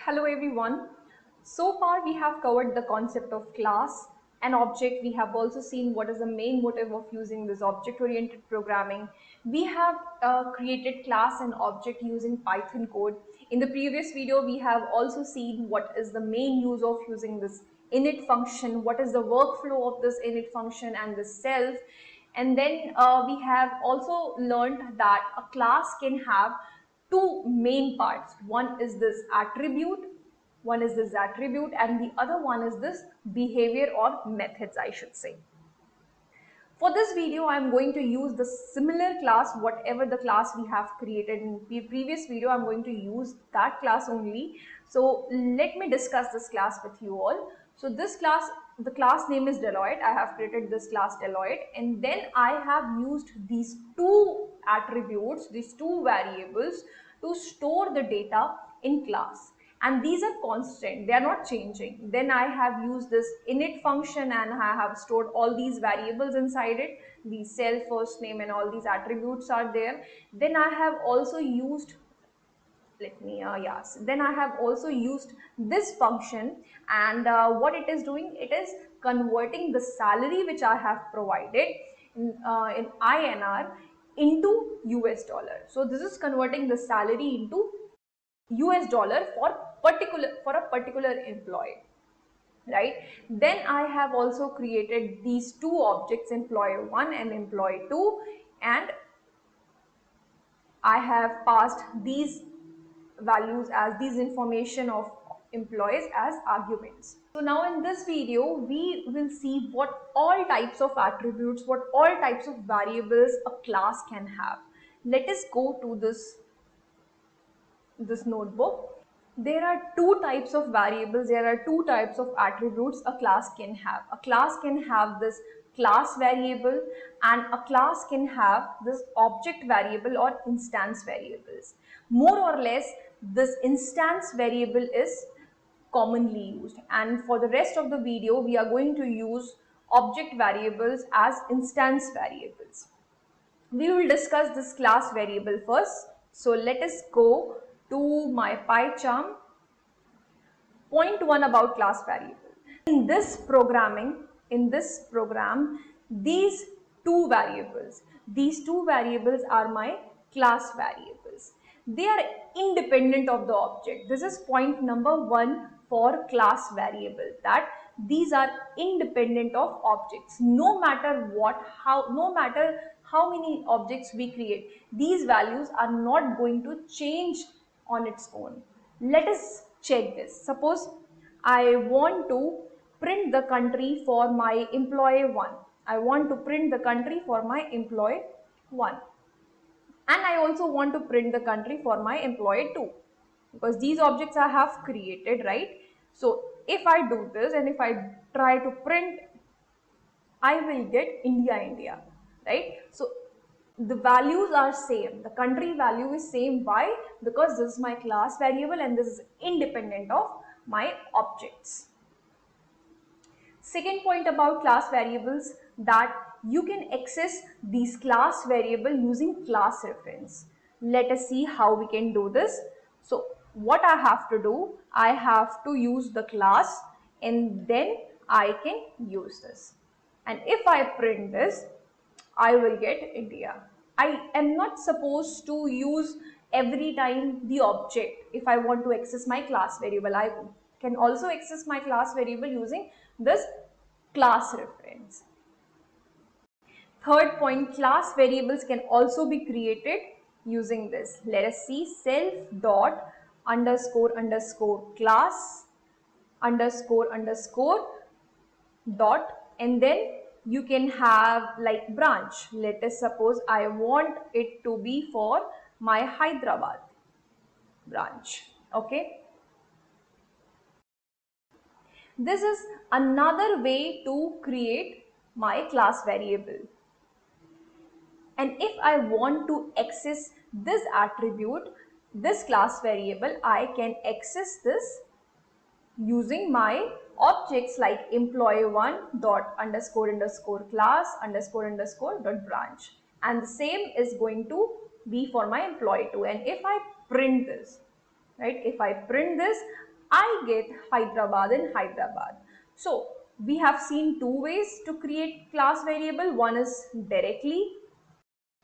Hello everyone. So far we have covered the concept of class and object. We have also seen what is the main motive of using this object-oriented programming. We have created class and object using Python code. In the previous video, we have also seen what is the main use of using this init function, what is the workflow of this init function and the self. And then we have also learned that a class can have two main parts. One is this attribute, and the other one is this behavior or methods, I should say. For this video, I am going to use the similar class, whatever the class we have created in the previous video. I'm going to use that class only. So let me discuss this class with you all. So this class, the class name is Deloitte. I have created this class Deloitte, and then I have used these two attributes, these two variables to store the data in class. And these are constant, they are not changing. Then I have used this init function and I have stored all these variables inside it. The self, first name, and all these attributes are there. Then I have also used then I have also used this function, and what it is doing, it is converting the salary which I have provided in INR into US dollar. So this is converting the salary into US dollar for a particular employee, right? Then I have also created these two objects, employee 1 and employee 2, and I have passed these values as these information of employees as arguments. So now in this video we will see what all types of attributes, what all types of variables a class can have. Let us go to this notebook. There are two types of variables, there are two types of attributes a class can have. A class can have this class variable, and a class can have this object variable or instance variables. More or less, this instance variable is commonly used, and for the rest of the video we are going to use object variables as instance variables. We will discuss this class variable first. So let us go to my PyCharm. Point 1 about class variable. In this program, these two variables are my class variables. They are independent of the object. This is point number 1 for class variable, that these are independent of objects. No matter how many objects we create, these values are not going to change on its own. Let us check this. Suppose I want to print the country for my employee 1. I want to print the country for my employee 1. And I also want to print the country for my employee 2. Because these objects I have created, right? So if I do this and if I try to print, I will get India, right? So the values are same. The country value is same. Why? Because this is my class variable and this is independent of my objects. Second point about class variables, that you can access these class variable using class reference. Let us see how we can do this. So what I have to do, I have to use the class and then I can use this. And if I print this, I will get India. I am not supposed to use every time the object. If I want to access my class variable, I can also access my class variable using this class reference. Third point, class variables can also be created using this. Let us see, self dot underscore underscore class underscore underscore dot, and then you can have like branch. Let us suppose I want it to be for my Hyderabad branch. Okay. This is another way to create my class variable. And if I want to access this attribute, this class variable, I can access this using my objects like employee1 dot underscore underscore class underscore underscore dot branch, and the same is going to be for my employee 2. And if I print this, right, if I print this, I get Hyderabad in Hyderabad. So we have seen two ways to create class variable. One is directly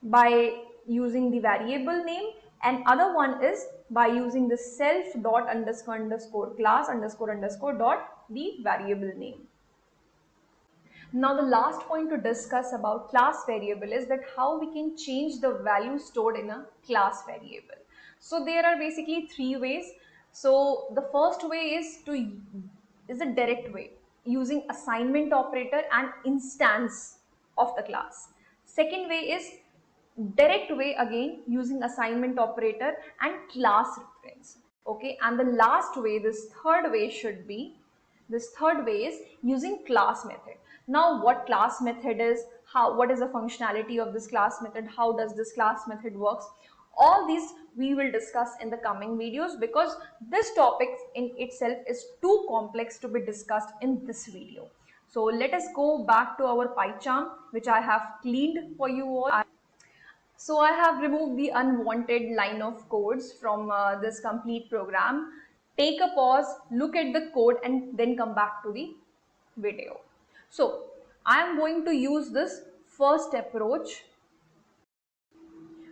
by using the variable name, and other one is by using the self dot underscore underscore class underscore underscore dot the variable name. Now the last point to discuss about class variable is that how we can change the value stored in a class variable. So there are basically three ways. So the first way is a direct way using assignment operator and instance of the class. Second way is direct way, again using assignment operator and class reference. Okay, and the last way, this third way is using class method. Now what class method is, what is the functionality of this class method, how does this class method works, all these we will discuss in the coming videos, because this topic in itself is too complex to be discussed in this video. So let us go back to our PyCharm, which I have cleaned for you all. So I have removed the unwanted line of codes from this complete program. Take a pause, look at the code, and then come back to the video. So I am going to use this first approach,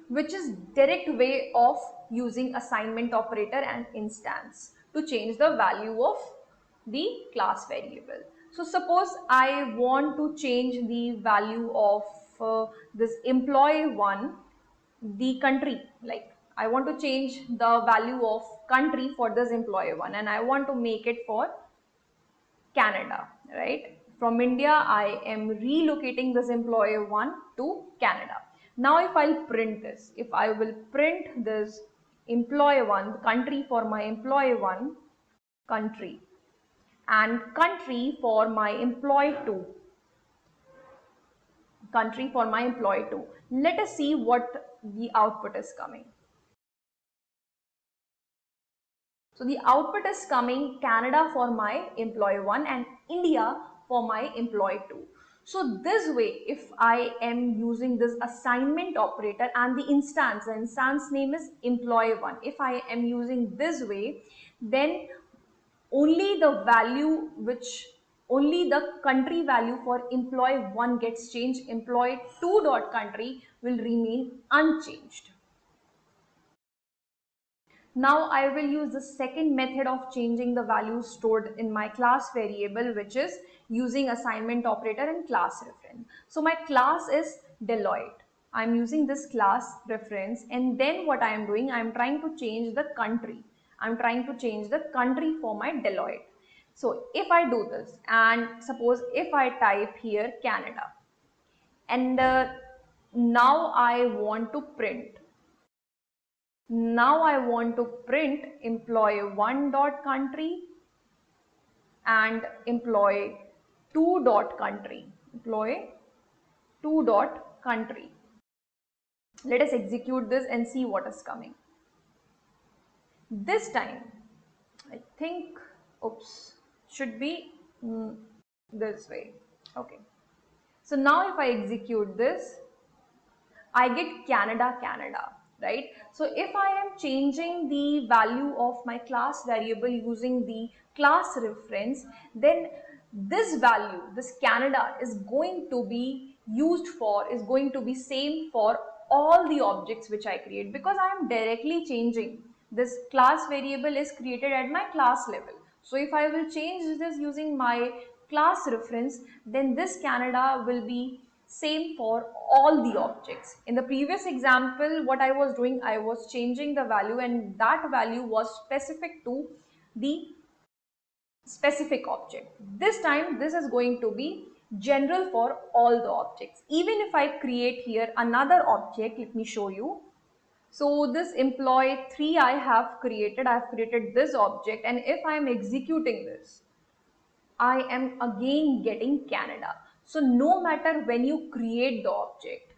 which is direct way of using assignment operator and instance to change the value of the class variable. So suppose I want to change the value of this employee one, the country, like I want to change the value of country for this employee one, and I want to make it for Canada, right? From India, I am relocating this employee one to Canada. Now, if I'll print this, if I will print this employee one, country for my employee one, country, and country for my employee two, country for my employee two. Let us see what the output is coming. So the output is coming Canada for my employee 1 and India for my employee 2. So this way, if I am using this assignment operator and the instance name is employee 1. If I am using this way, then only the value only the country value for employee 1 gets changed. Employee 2 dot country will remain unchanged. Now I will use the second method of changing the values stored in my class variable, which is using assignment operator and class reference. So my class is Deloitte. I'm using this class reference, and then what I am doing, I'm trying to change the country. I'm trying to change the country for my Deloitte. So if I do this, and suppose if I type here Canada, and now I want to print. Now I want to print employee 1 dot country and employee 2 dot country. Employee 2 dot country. Let us execute this and see what is coming. This time, I think, oops, should be this way. Okay. So now if I execute this, I get Canada, Canada, right? So if I am changing the value of my class variable using the class reference, then this value, this Canada is going to be is going to be same for all the objects which I create, because I am directly changing. This class variable is created at my class level. So if I will change this using my class reference, then this Canada will be same for all the objects. In the previous example, what I was doing, I was changing the value, and that value was specific to the specific object. This time, this is going to be general for all the objects. Even if I create here another object, let me show you. So this employee 3 I have created this object, and if I am executing this, I am again getting Canada. So no matter when you create the object,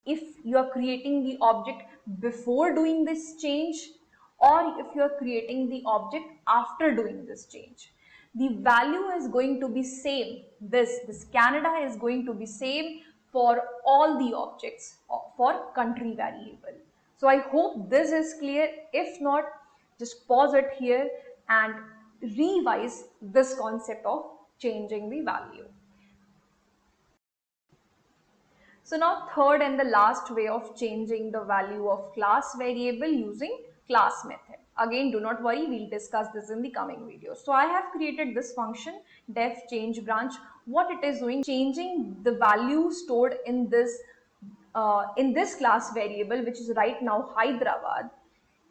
if you are creating the object before doing this change, or if you are creating the object after doing this change, the value is going to be same. This Canada is going to be same for all the objects for country variable. So I hope this is clear. If not, just pause it here and revise this concept of changing the value. So now third and the last way of changing the value of class variable using class method. Again, do not worry, we'll discuss this in the coming video. So I have created this function def change branch. What it is doing, changing the value stored in this class variable, which is right now Hyderabad.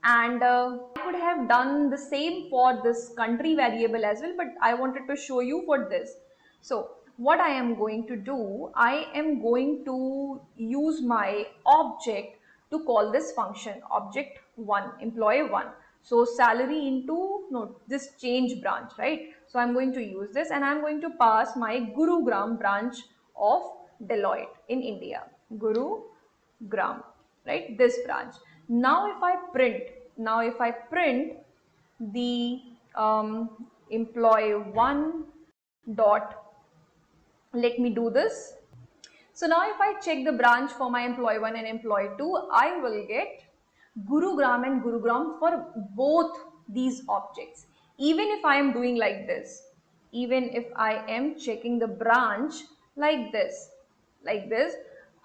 And I could have done the same for this country variable as well, but I wanted to show you for this. So what I am going to do, I am going to use my object to call this function object1 employee1. So salary into this change branch, right? So I'm going to use this and I'm going to pass my Gurugram branch of Deloitte in India. Gurugram, right? This branch. Now if I print the employee one dot, let me do this. So now if I check the branch for my employee 1 and employee 2, I will get Gurugram and Gurugram for both these objects. Even if I am doing like this, even if I am checking the branch like this,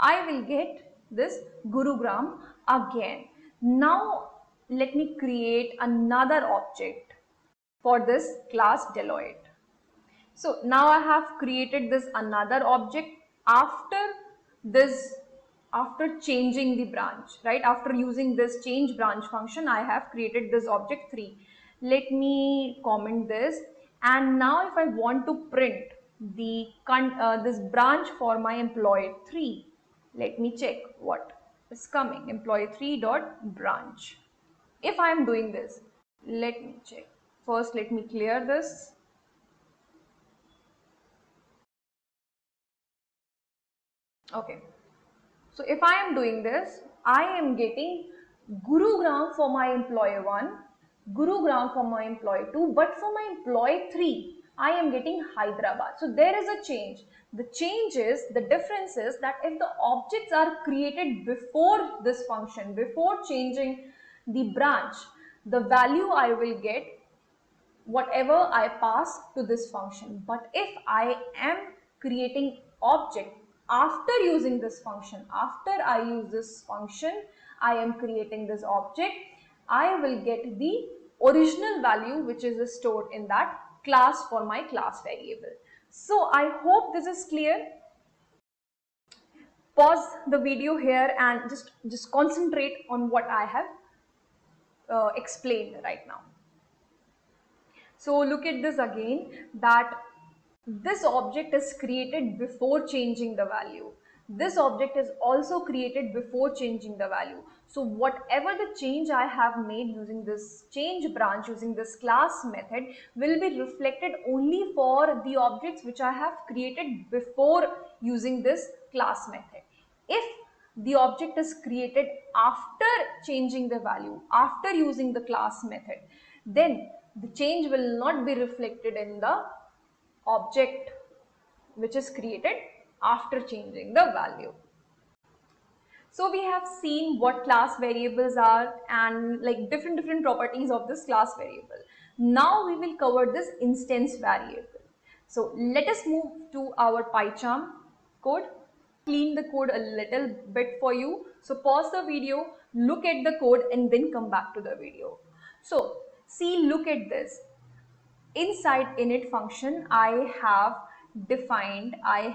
I will get this Gurugram again. Now let me create another object for this class Deloitte. So now I have created this another object after this, after changing the branch, right? After using this change branch function, I have created this object 3. Let me comment this. And now if I want to print the this branch for my employee 3, let me check what is coming. Employee 3 dot branch. If I am doing this, let me check. First, let me clear this. Okay, so if I am doing this, I am getting Gurugram for my employee 1, Gurugram for my employee 2, but for my employee 3, I am getting Hyderabad. So there is a change. The change is, the difference is that if the objects are created before this function, before changing the branch, the value I will get whatever I pass to this function. But if I am creating object after using this function, after I use this function, I am creating this object, I will get the original value which is stored in that class for my class variable. So I hope this is clear. Pause the video here and just concentrate on what I have explained right now. So look at this again, that this object is created before changing the value. This object is also created before changing the value. So whatever the change I have made using this change branch, using this class method, will be reflected only for the objects which I have created before using this class method. If the object is created after changing the value, after using the class method, then the change will not be reflected in the object which is created after changing the value. So we have seen what class variables are and like different properties of this class variable. Now we will cover this instance variable. So let us move to our PyCharm code. Clean the code a little bit for you. So pause the video, look at the code and then come back to the video. So see, look at this. Inside init function, I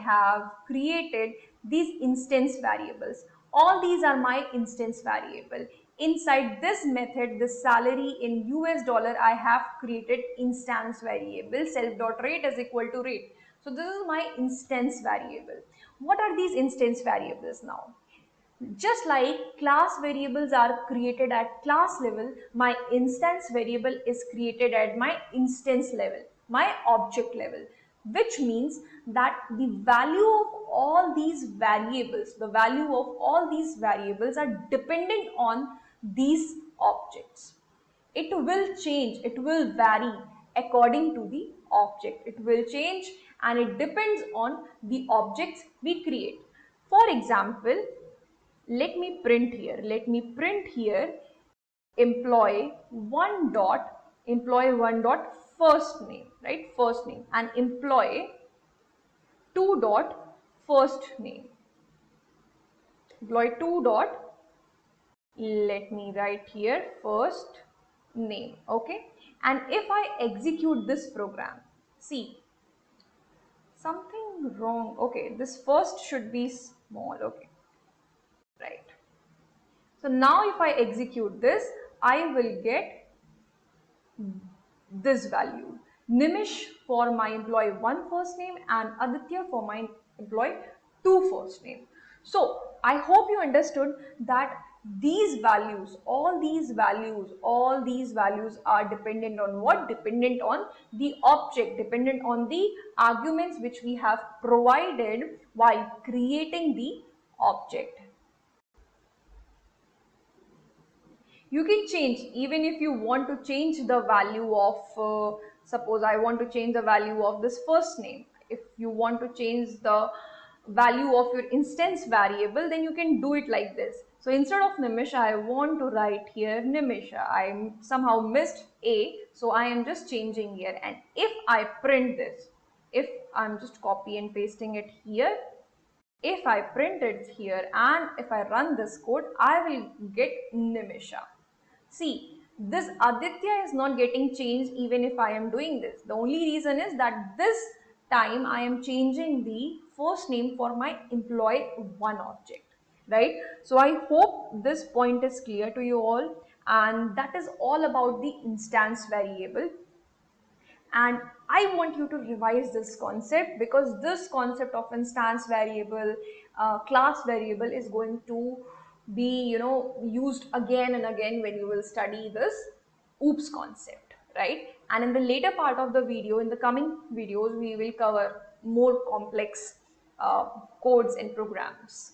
have created these instance variables. All these are my instance variable. Inside this method, the salary in US dollar, I have created instance variable. Self.rate is equal to rate. So this is my instance variable. What are these instance variables now? Just like class variables are created at class level, my instance variable is created at my instance level, my object level, which means that the value of all these variables, are dependent on these objects. It will change, it will vary according to the object. It will change and it depends on the objects we create. For example, let me print here employee 1 dot first name, right? First name, and employee 2 dot first name. Employee 2 dot, let me write here, first name. Okay, and if I execute this program, see, something wrong. Okay, this first should be small. Okay, right. So now if I execute this, I will get this value. Nimish for my employee 1 first name and Aditya for my employee 2 first name. So I hope you understood that these values, all these values are dependent on what? Dependent on the object, dependent on the arguments which we have provided while creating the object. You can change, even if you want to change the value of, suppose I want to change the value of this first name. If you want to change the value of your instance variable, then you can do it like this. So instead of Nimish, I want to write here Nimish. I somehow missed a, so I am just changing here. And if I print this, if I'm just copy and pasting it here, if I print it here and if I run this code, I will get Nimisha. See, this Aditya is not getting changed even if I am doing this. The only reason is that this time I am changing the first name for my employee 1 object, right? So I hope this point is clear to you all, and that is all about the instance variable. And I want you to revise this concept, because this concept of instance variable, class variable is going to be, used again and again when you will study this OOPS concept, right? And in the later part of the video, in the coming videos, we will cover more complex codes and programs.